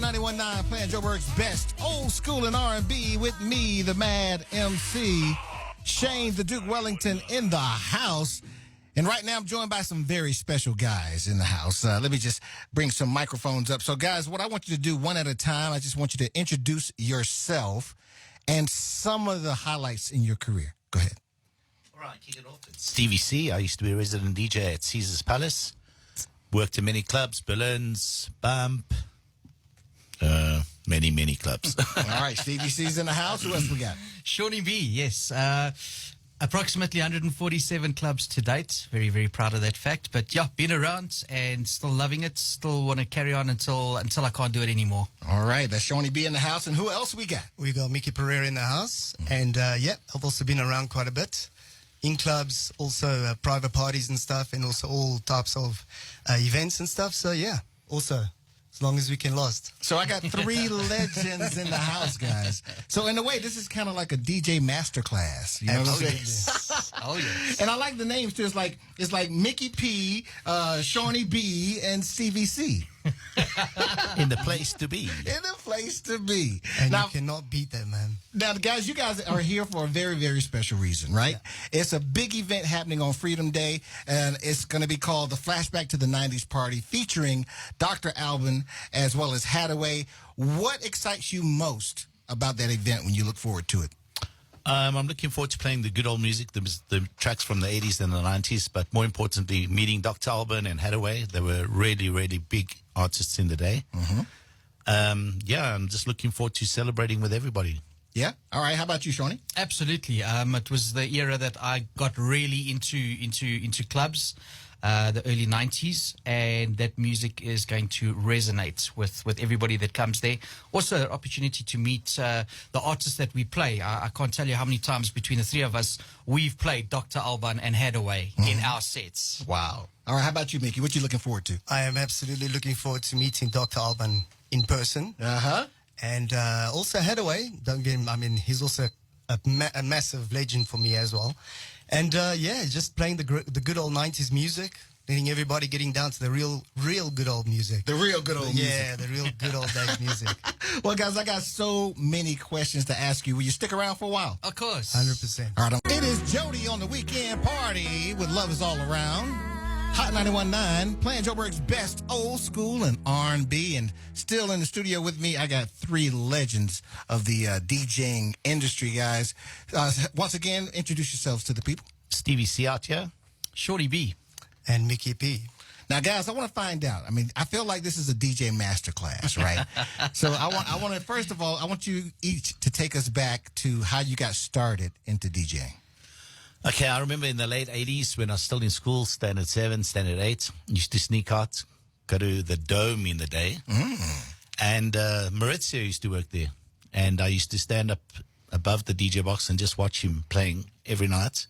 91.9 playing Joburg's best old school and R&B with me, the Mad MC, Shane the Duke Wellington in the house. And right now I'm joined by some very special guys in the house. Let me just bring some microphones up. So guys, what I want you to do one at a time, I just want you to introduce yourself and some of the highlights in your career. Go ahead. All right, kick it off. It's Stevie C. I used to be a resident DJ at Caesar's Palace. Worked in many clubs, Berlin's, Bump, many clubs. All right, Stevie C's in the house. Who else we got? Shawnee B, yes. Approximately 147 clubs to date. Very, very proud of that fact. But yeah, been around and still loving it. Still want to carry on until I can't do it anymore. All right, that's Shawnee B in the house. And who else we got? We got Mickey Pereira in the house. And yeah, I've also been around quite a bit. In clubs, also private parties and stuff, and also all types of events and stuff. So yeah, also as long as we can last. So I got three legends in the house, guys. So in a way, this is kind of like a DJ masterclass. You know what I'm saying? Oh yes. And I like the names too. It's like Mickey P, Shawnee B, and Stevie C. In the place to be. In the place to be. And now, you cannot beat that, man. Now, guys, you guys are here for a very, very special reason, right? Yeah. It's a big event happening on Freedom Day, and it's going to be called the Flashback to the 90s Party, featuring Dr. Alban as well as Haddaway. What excites you most about that event when you look forward to it? I'm looking forward to playing the good old music, the tracks from the 80s and the 90s, but more importantly, meeting Dr. Alban and Haddaway. They were really, really big artists in the day. Yeah, I'm just looking forward to celebrating with everybody. Yeah. All right. How about you, Shawnee? Absolutely. It was the era that I got really into clubs, the early 90s, and that music is going to resonate with everybody that comes there. Also, an opportunity to meet the artists that we play. I can't tell you how many times between the three of us we've played Dr. Alban and Haddaway in our sets. Wow. All right. How about you, Mickey? What you looking forward to? I am absolutely looking forward to meeting Dr. Alban in person. And also Haddaway. Don't get him. I mean, he's also a massive legend for me as well. And yeah, just playing the good old 90s music, letting everybody getting down to the real good old music. The real good old music. Yeah, the real good old days music. Well, guys, I got so many questions to ask you. Will you stick around for a while? Of course. 100%. All right. It is Jody on the weekend party with Love Is All Around. Hot 91.9, playing Joburg's best old school and R&B. And still in the studio with me, I got three legends of the DJing industry, guys. Once again, introduce yourselves to the people. Stevie C out here. Shorty B. And Mickey P. Now, guys, I want to find out. I mean, I feel like this is a DJ masterclass, right? So I want to, first of all, I want you each to take us back to how you got started into DJing. Okay, I remember in the late 80s when I was still in school, standard 7, standard 8, used to sneak out, go to the Dome in the day. And Maurizio used to work there. And I used to stand up above the DJ box and just watch him playing every night.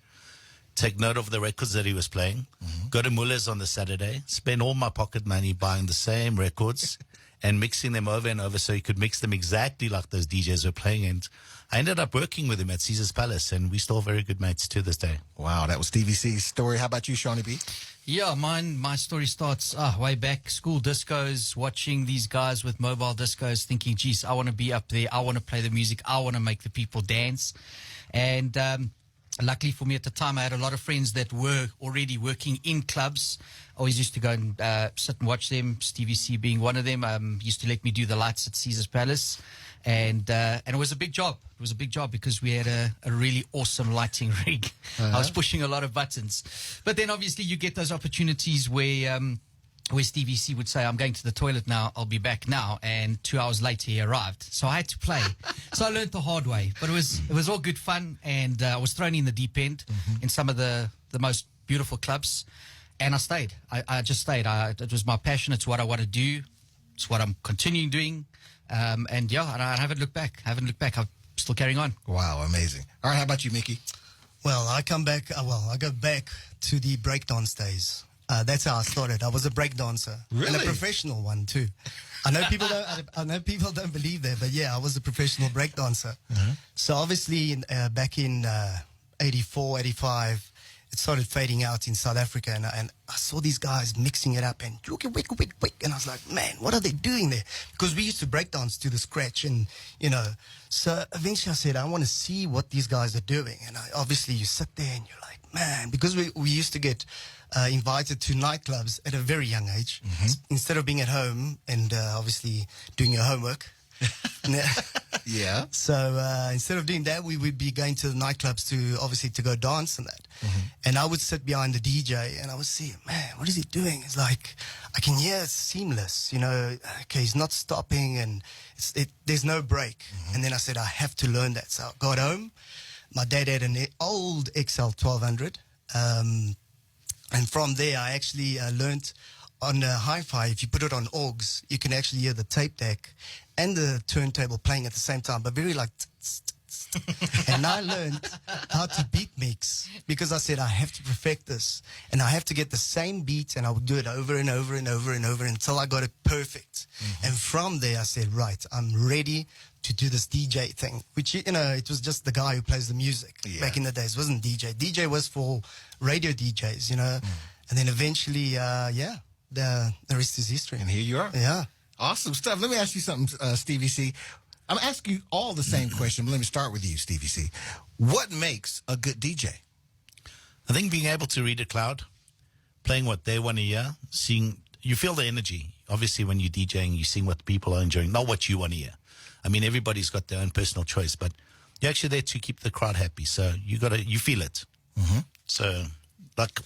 Take note of the records that he was playing. Go to Muller's on the Saturday, spend all my pocket money buying the same records and mixing them over and over so he could mix them exactly like those DJs were playing. And I ended up working with him at Caesar's Palace, and we still very good mates to this day. Wow, that was Stevie C's story. How about you, Shawnee B? Yeah, my story starts way back, school discos, watching these guys with mobile discos, thinking, geez, I want to be up there. I want to play the music. I want to make the people dance. And luckily for me at the time, I had a lot of friends that were already working in clubs. Always used to go and sit and watch them, Stevie C being one of them. Used to let me do the lights at Caesar's Palace. And it was a big job. It was a big job because we had a really awesome lighting rig. I was pushing a lot of buttons. But then obviously you get those opportunities where Stevie C would say, I'm going to the toilet now, I'll be back now. And 2 hours later he arrived. So I had to play. So I learned the hard way. But it was all good fun. And I was thrown in the deep end in some of the most beautiful clubs. And I stayed. I just stayed. It was my passion. It's what I want to do. It's what I'm continuing doing. And yeah, I haven't looked back. I'm still carrying on. Wow, amazing. All right, how about you, Mickey? Well, I come back. I go back to the breakdance days. That's how I started. I was a breakdancer, and a professional one too. I know people don't believe that, but yeah, I was a professional breakdancer. So obviously, back in 84, 85, it started fading out in South Africa, and I saw these guys mixing it up and and I was like, man, what are they doing there? Because we used to break dance to the scratch, and so eventually I said, I want to see what these guys are doing. And obviously you sit there and you're like, man, because we used to get invited to nightclubs at a very young age. Instead of being at home and obviously doing your homework. Yeah. So instead of doing that, we would be going to the nightclubs to go dance and that. And I would sit behind the DJ and I would see, man, what is he doing? It's like, I can hear it's seamless, okay, he's not stopping and there's no break. And then I said, I have to learn that. So I got home. My dad had an old XL 1200. And from there, I actually learned on hi-fi, if you put it on AUX, you can actually hear the tape deck and the turntable playing at the same time, but very like... And I learned how to beat mix because I said I have to perfect this and I have to get the same beat, and I would do it over and over and over and over until I got it perfect. And from there I said, right, I'm ready to do this DJ thing, which, it was just the guy who plays the music back in the days. It wasn't DJ. DJ was for radio DJs, and then eventually, the rest is history. And here you are. Yeah. Awesome stuff. Let me ask you something, Stevie C. I'm asking you all the same question, but let me start with you, Stevie C. What makes a good DJ? I think being able to read a crowd, playing what they want to hear, you feel the energy. Obviously, when you're DJing, you sing what people are enjoying, not what you want to hear. I mean, everybody's got their own personal choice, but you're actually there to keep the crowd happy. So you feel it. So, like,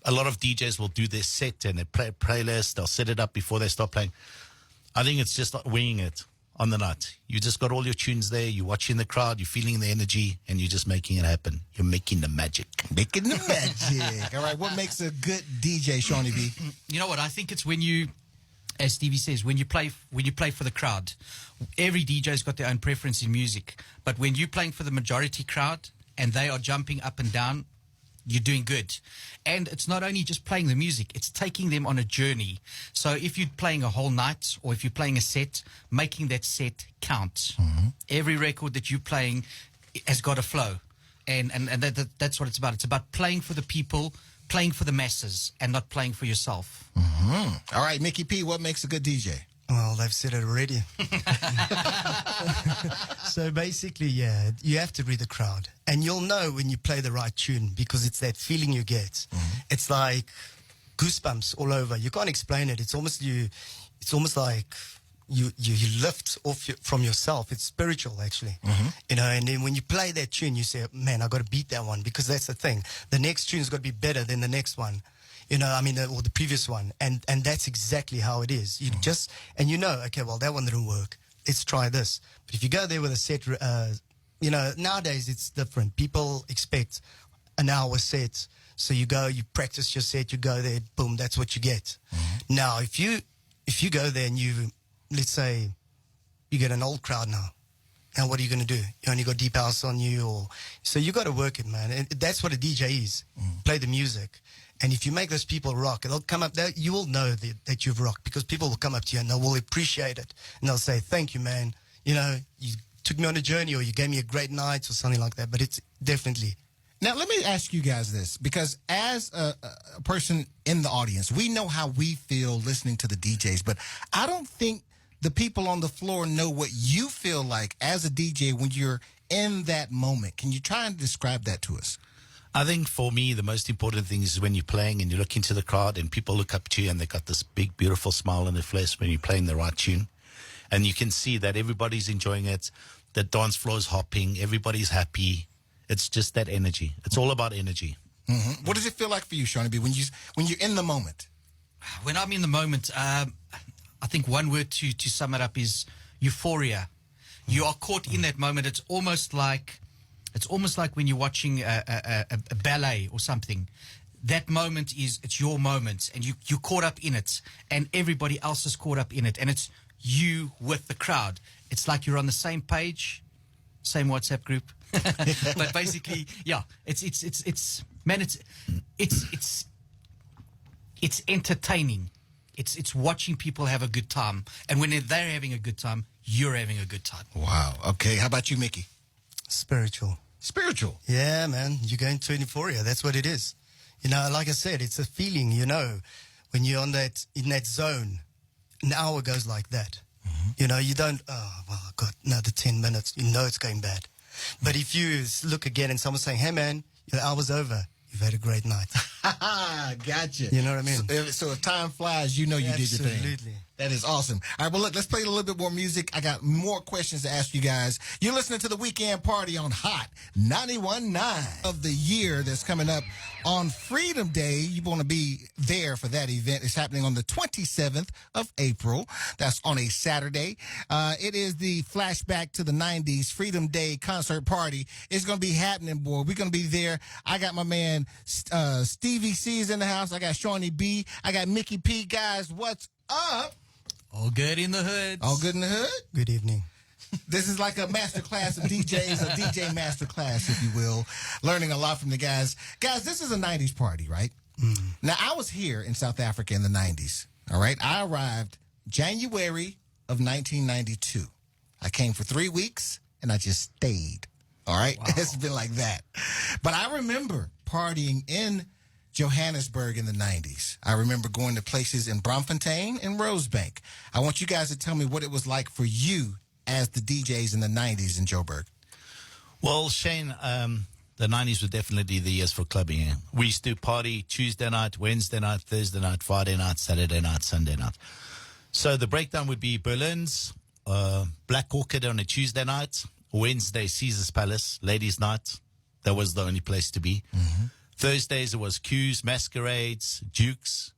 a lot of DJs will do their set and their playlist. They'll set it up before they start playing. I think it's just like winging it on the night. You just got all your tunes there. You're watching the crowd. You're feeling the energy, and you're just making it happen. You're making the magic. Making the magic. All right. What makes a good DJ, Shawnee B? You know what? I think it's when you, as Stevie says, when you play for the crowd. Every DJ's got their own preference in music, but when you're playing for the majority crowd and they are jumping up and down, you're doing good. And it's not only just playing the music, it's taking them on a journey. So if you're playing a whole night or if you're playing a set, making that set count. Every record that you're playing has got a flow. And that's what it's about. It's about playing for the people, playing for the masses, and not playing for yourself. All right, Mickey P, what makes a good DJ? Well, they've said it already. So basically, you have to read the crowd. And you'll know when you play the right tune because it's that feeling you get. It's like goosebumps all over. You can't explain it. It's almost like you lift off from yourself. It's spiritual, actually. And then when you play that tune, you say, man, I got to beat that one, because that's the thing. The next tune's got to be better than the next one. Or the previous one. And that's exactly how it is. You okay, well, that one didn't work. Let's try this. But if you go there with a set, nowadays it's different. People expect an hour set. So you go, you practice your set, you go there, boom, that's what you get. Now, if you go there and let's say you get an old crowd now, and what are you going to do? You only got deep house on you, so you got to work it, man. And that's what a DJ is. Play the music. And if you make those people rock, they'll come up there, you will know that you've rocked, because people will come up to you and they will appreciate it. And they'll say, thank you, man. You took me on a journey, or you gave me a great night, or something like that. But it's definitely. Now, let me ask you guys this, because as a person in the audience, we know how we feel listening to the DJs, but I don't think the people on the floor know what you feel like as a DJ when you're in that moment. Can you try and describe that to us? I think for me, the most important thing is when you're playing and you look into the crowd and people look up to you and they got this big, beautiful smile on their face when you're playing the right tune. And you can see that everybody's enjoying it. The dance floor is hopping. Everybody's happy. It's just that energy. It's all about energy. What does it feel like for you, Shawnee B, when you're in the moment? When I'm in the moment, I think one word to sum it up is euphoria. You are caught in that moment. It's almost like when you're watching a ballet or something. That moment it's your moment, and you're caught up in it, and everybody else is caught up in it, and it's you with the crowd. It's like you're on the same page, same WhatsApp group. But basically, it's entertaining. It's watching people have a good time, and when they're having a good time, you're having a good time. Wow. Okay. How about you, Mickey? Spiritual. spiritual. Yeah, man. You're going to euphoria. That's what it is. You know, like I said, it's a feeling, you know, when you're in that zone, an hour goes like that. You know, you don't, oh, well, I've got another 10 minutes. You know it's going bad. But if you look again and someone's saying, hey, man, your hour's over. You've had a great night. Gotcha. You know what I mean? So if time flies, you know you did your thing. Absolutely. That is awesome. All right, well, look, let's play a little bit more music. I got more questions to ask you guys. You're listening to the Weekend Party on Hot 91.9 of the year that's coming up on Freedom Day. You want to be there for that event. It's happening on the 27th of April. That's on a Saturday. It is the flashback to the 90s Freedom Day concert party. It's going to be happening, boy. We're going to be there. I got my man Stevie C's in the house. I got Shawnee B. I got Mickey P. Guys, what's up? All good in the hood. All good in the hood? Good evening. This is like a master class of DJs, a DJ master class, if you will. Learning a lot from the guys. Guys, this is a 90s party, right? Now, I was here in South Africa in the 90s, all right? I arrived January of 1992. I came for 3 weeks, and I just stayed, all right? Wow. It's been like that. But I remember partying in Johannesburg in the 90s. I remember going to places in Braamfontein and Rosebank. I want you guys to tell me what it was like for you as the DJs in the 90s in Joburg. Well, Shane, the 90s were definitely the years for clubbing. Yeah. We used to party Tuesday night, Wednesday night, Thursday night, Friday night, Saturday night, Sunday night. So the breakdown would be Berlin's, Black Orchid on a Tuesday night, Wednesday, Caesar's Palace, Ladies' Night. That was the only place to be. Thursdays, it was Q's, Masquerades, Dukes,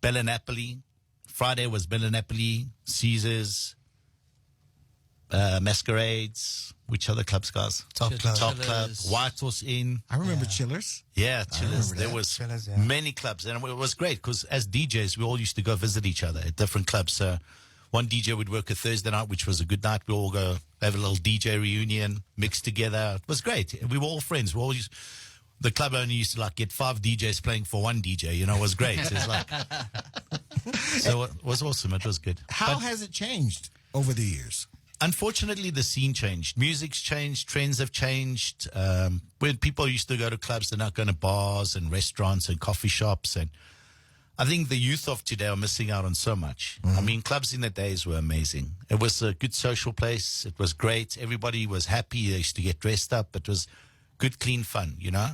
Bella Napoli. Friday was Bella Napoli, Caesar's, Masquerades. Which other clubs, guys? Top Club. Top Club, White Horse Inn. I remember Chillers. Yeah, Chillers. There was Chillers, yeah. many clubs. And it was great because as DJs, we all used to go visit each other at different clubs. So one DJ would work a Thursday night, which was a good night. We all go have a little DJ reunion, mix together. It was great. We were all friends. We all used... The club only used to like get 5 DJs playing for one DJ. You know, it was great. It was like, so it was awesome. It was good. How has it changed over the years? Unfortunately, the scene changed. Music's changed. Trends have changed. When people used to go to clubs, they're not going to bars and restaurants and coffee shops. And I think the youth of today are missing out on so much. I mean, clubs in the days were amazing. It was a good social place. It was great. Everybody was happy. They used to get dressed up. It was good, clean fun, you know?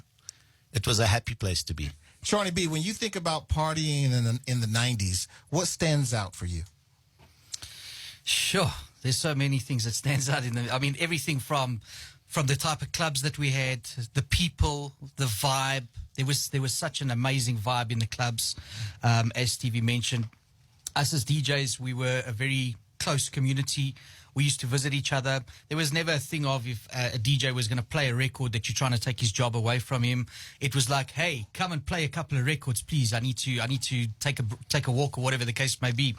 It was a happy place to be. Shawnee B., when you think about partying in the 90s, what stands out for you? Sure. There's so many things that stands out I mean, everything from the type of clubs that we had, the people, the vibe. There was such an amazing vibe in the clubs. As Stevie mentioned, us as DJs, we were a very close community. We used to visit each other. There was never a thing of if a DJ was going to play a record that you're trying to take his job away from him. It was like, hey, come and play a couple of records, please. I need to take a walk or whatever the case may be.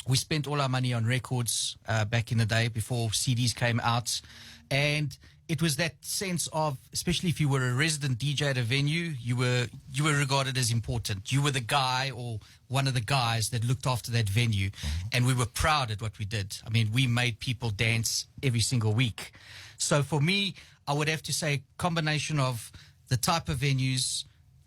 We spent all our money on records back in the day before CDs came out, and it was that sense of, especially if you were a resident DJ at a venue, you were regarded as important. You were the guy or one of the guys that looked after that venue, and we were proud at what we did. I mean, we made people dance every single week. So for me, I would have to say combination of the type of venues,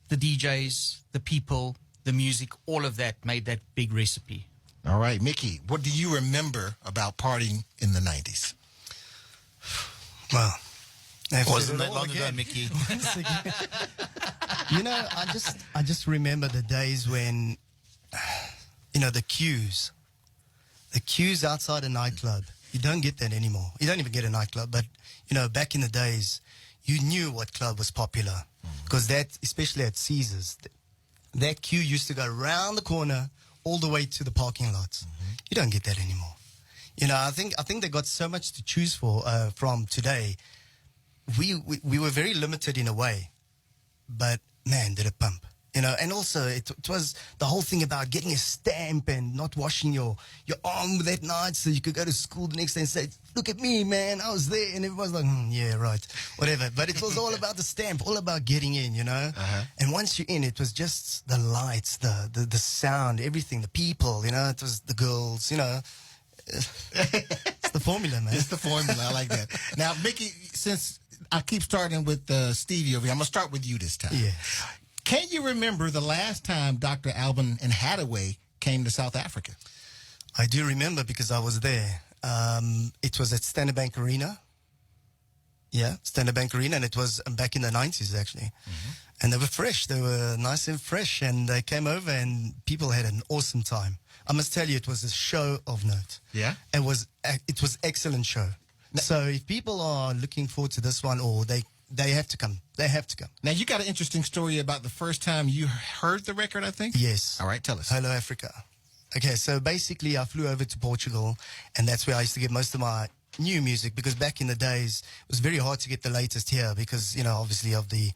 the DJs, the people, the music, all of that made that big recipe. All right, Mickey, what do you remember about partying in the 90s? Well, wasn't that long ago, Mickey? You know, I just remember the days when, you know, the queues outside a nightclub. You don't get that anymore. You don't even get a nightclub. But, you know, back in the days, you knew what club was popular. Because that, especially at Caesars, that queue used to go around the corner all the way to the parking lots. You don't get that anymore. You know, I think they got so much to choose from today. We were very limited in a way, but man, did it pump. You know, and also it was the whole thing about getting a stamp and not washing your arm that night so you could go to school the next day and say, look at me, man, I was there. And everyone's like, yeah, right, whatever. But it was all about the stamp, all about getting in, you know. And once you're in, it was just the lights, the sound, everything, the people, you know, it was the girls, you know. It's the formula, man. It's the formula. I like that. Now, Mickey, since I keep starting with Stevie over here, I'm going to start with you this time. Yeah. Can you remember the last time Dr. Alban and Haddaway came to South Africa? I do remember because I was there. It was at Standard Bank Arena. Yeah, Standard Bank Arena, and it was back in the 90s, actually. And they were fresh. They were nice and fresh, and they came over, and people had an awesome time. I must tell you, it was a show of note. Yeah? It was excellent show. So if people are looking forward to this one, or they have to come. They have to come. Now, you got an interesting story about the first time you heard the record, I think? Yes. All right, tell us. Hello, Africa. Okay, so basically I flew over to Portugal, and that's where I used to get most of my new music, because back in the days, it was very hard to get the latest here because, you know, obviously of the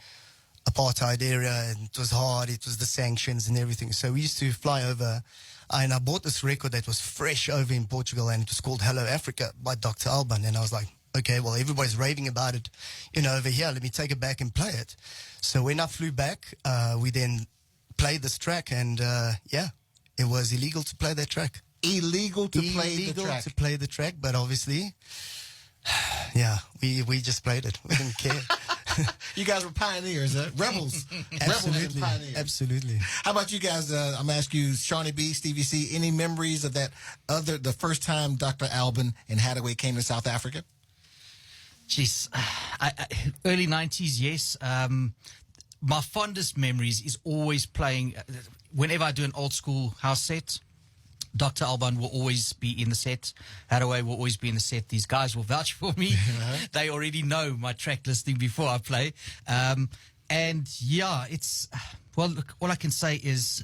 apartheid era, and it was hard, it was the sanctions and everything. So we used to fly over, and I bought this record that was fresh over in Portugal, and it was called Hello Africa by Dr. Alban, and I was like, okay, well, everybody's raving about it, you know, over here, let me take it back and play it. So when I flew back, we then played this track, and yeah, it was illegal to play that track. Illegal to play the track, but obviously, yeah, we just played it. We didn't care. You guys were pioneers, huh? Rebels. Rebels and Absolutely, pioneers. absolutely. How about you guys? I'm going to ask you, Shawnee B, Stevie C, any memories of the first time Dr. Alban and Haddaway came to South Africa? Jeez, early 90s, yes. My fondest memories is always playing, whenever I do an old school house set, Dr. Alban will always be in the set. Haddaway will always be in the set. These guys will vouch for me. They already know my track listing before I play. And yeah, it's, well, look, all I can say is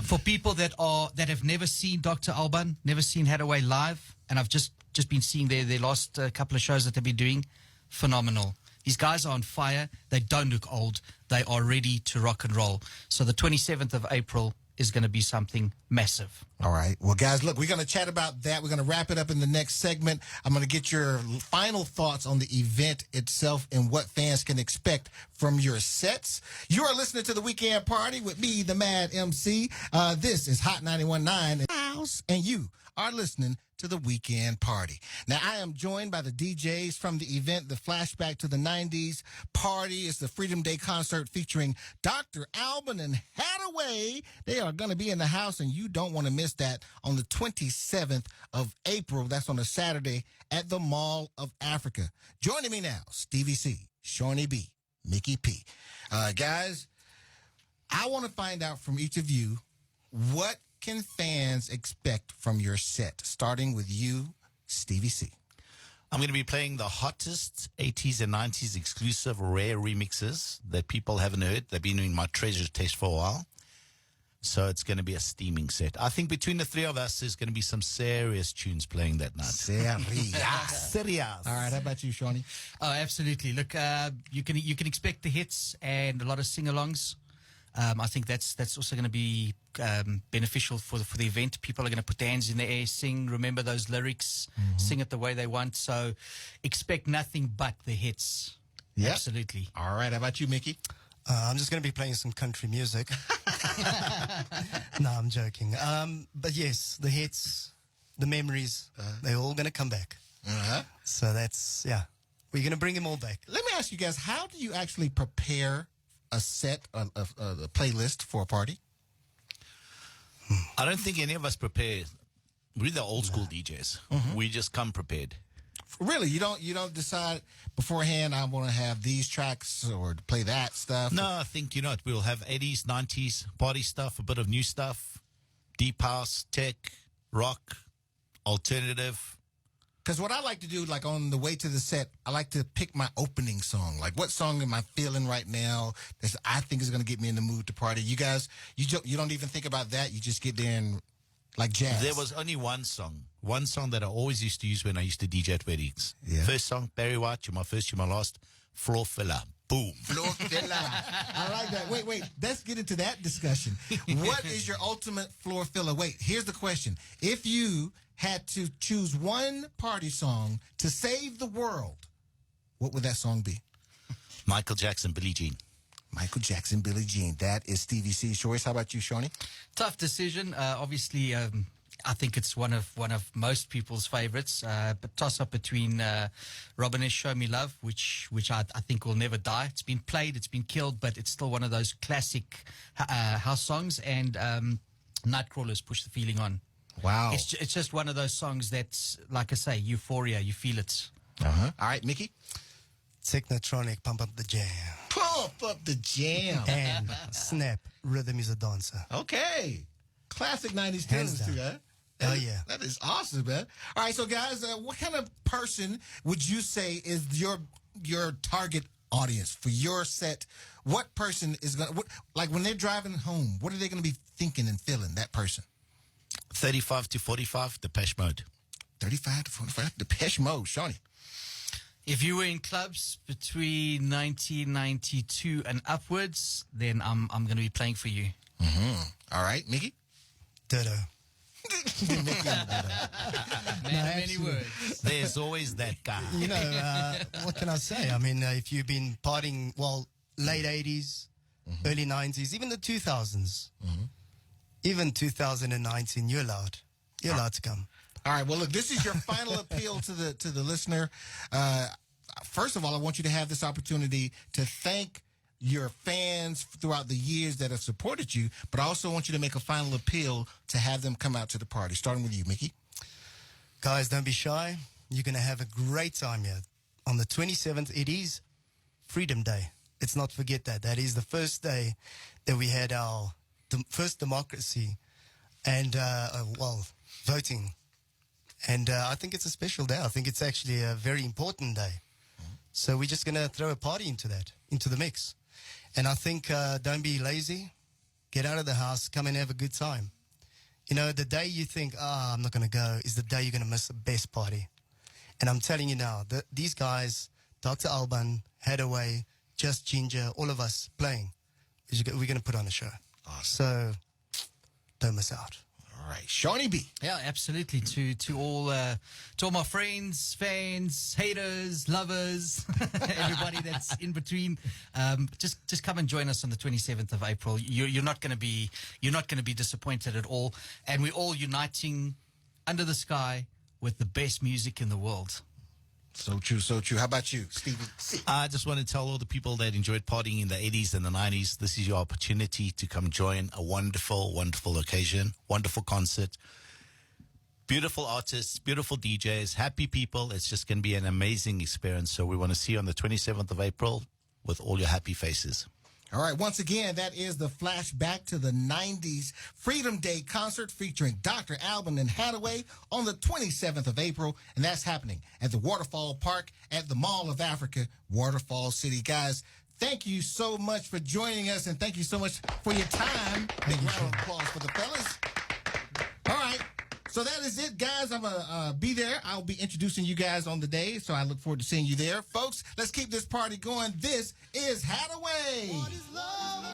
for people that have never seen Dr. Alban, never seen Haddaway live, and I've just been seeing their last couple of shows that they've been doing, phenomenal. These guys are on fire. They don't look old. They are ready to rock and roll. So the 27th of April is going to be something massive. All right. Well, guys, look, we're going to chat about that. We're going to wrap it up in the next segment. I'm going to get your final thoughts on the event itself and what fans can expect from your sets. You are listening to The Weekend Party with me, the Mad MC. This is Hot 91.9 House, and you are listening to The Weekend Party. Now, I am joined by the DJs from the event, the Flashback to the 90s Party. It's the Freedom Day concert featuring Dr. Alban and Haddaway. They are going to be in the house, and you don't want to miss that on the 27th of April. That's on a Saturday at the Mall of Africa. Joining me now, Stevie C, Shawnee B, Mickey P. Guys, I want to find out from each of you, what can fans expect from your set? Starting with you, Stevie C. I'm going to be playing the hottest 80s and 90s exclusive rare remixes that people haven't heard. They've been in my treasure test for a while. So it's going to be a steaming set. I think between the three of us, there's going to be some serious tunes playing that night. Serious. All right, how about you, Shawnee? Oh, absolutely. Look, you can expect the hits and a lot of sing-alongs. I think that's also going to be beneficial for the event. People are going to put their hands in the air, sing, remember those lyrics, sing it the way they want. So expect nothing but the hits. Yep. Absolutely. All right, how about you, Mickey? I'm just going to be playing some country music. No, I'm joking. But yes, the hits, the memories, they're all going to come back. So that's, yeah, we're going to bring them all back. Let me ask you guys, how do you actually prepare a set, a playlist for a party? I don't think any of us prepare. We're the old school DJs. We just come prepared. Really, you don't decide beforehand, I want to have these tracks or to play that stuff? No, I think, we'll have 80s, 90s party stuff, a bit of new stuff, deep house, tech, rock, alternative. Because what I like to do, like on the way to the set, I like to pick my opening song. Like, what song am I feeling right now that I think is going to get me in the mood to party? You guys, you don't even think about that. You just get there and like jazz. There was only one song that I always used to use when I used to DJ at weddings. Yeah. First song, Barry White, You're My First, You're My Last, Floor Filler. Boom. Floor filler. I like that. Wait. Let's get into that discussion. What is your ultimate floor filler? Wait, here's the question. If you had to choose one party song to save the world, what would that song be? Michael Jackson, Billie Jean. Michael Jackson, Billie Jean. That is Stevie C's choice. How about you, Shawnee? Tough decision. Obviously, I think it's one of most people's favorites. But toss up between Robin's "Show Me Love," which I think will never die. It's been played, it's been killed, but it's still one of those classic house songs. And Nightcrawler's "Push the Feeling On." Wow. It's just one of those songs that's, like I say, euphoria. You feel it. All right, Mickey. Technotronic, Pump Up the Jam. Pump up the jam. And Snap, Rhythm is a Dancer. Okay. Classic 90s Hands tunes, too, down. huh? Oh, yeah. That is awesome, man. All right, so guys, what kind of person would you say is your target audience for your set? What person is going to, like when they're driving home, what are they going to be thinking and feeling, that person? 35 to 45, Depeche Mode. 35 to 45, Depeche Mode. Shawnee. If you were in clubs between 1992 and upwards, then I'm going to be playing for you. All right, Mickey? Ditto. Many words. There's always that guy. You know, what can I say? I mean, if you've been partying, well, late 80s, early 90s, even the 2000s, even 2019, you're allowed. You're allowed to come. All right. Well, look, this is your final appeal to the listener. First of all, I want you to have this opportunity to thank your fans throughout the years that have supported you, but I also want you to make a final appeal to have them come out to the party. Starting with you, Mickey. Guys, don't be shy. You're going to have a great time here. On the 27th, it is Freedom Day. Let's not forget that. That is the first day that we had our first democracy and, voting. And I think it's a special day. I think it's actually a very important day. So we're just going to throw a party into the mix. And I think don't be lazy. Get out of the house. Come and have a good time. You know, the day you think, I'm not going to go, is the day you're going to miss the best party. And I'm telling you now, these guys, Dr. Alban, Haddaway, Just Ginger, all of us playing, we're going to put on a show. Awesome. So don't miss out. All right. Shawnee B. Yeah, absolutely. To all my friends, fans, haters, lovers, everybody that's in between, just come and join us on the 27th of April. You're not going to be disappointed at all, and we're all uniting under the sky with the best music in the world. So true, so true. How about you, Stevie C? I just want to tell all the people that enjoyed partying in the 80s and the 90s, this is your opportunity to come join a wonderful, wonderful occasion, wonderful concert, beautiful artists, beautiful DJs, happy people. It's just going to be an amazing experience. So we want to see you on the 27th of April with all your happy faces. All right. Once again, that is the flashback to the 90s Freedom Day concert featuring Dr. Alban and Haddaway on the 27th of April. And that's happening at the Waterfall Park at the Mall of Africa, Waterfall City. Guys, thank you so much for joining us, and thank you so much for your time. Big round of applause for the fellas. All right. So that is it, guys. I'm going to be there. I'll be introducing you guys on the day, so I look forward to seeing you there. Folks, let's keep this party going. This is Haddaway.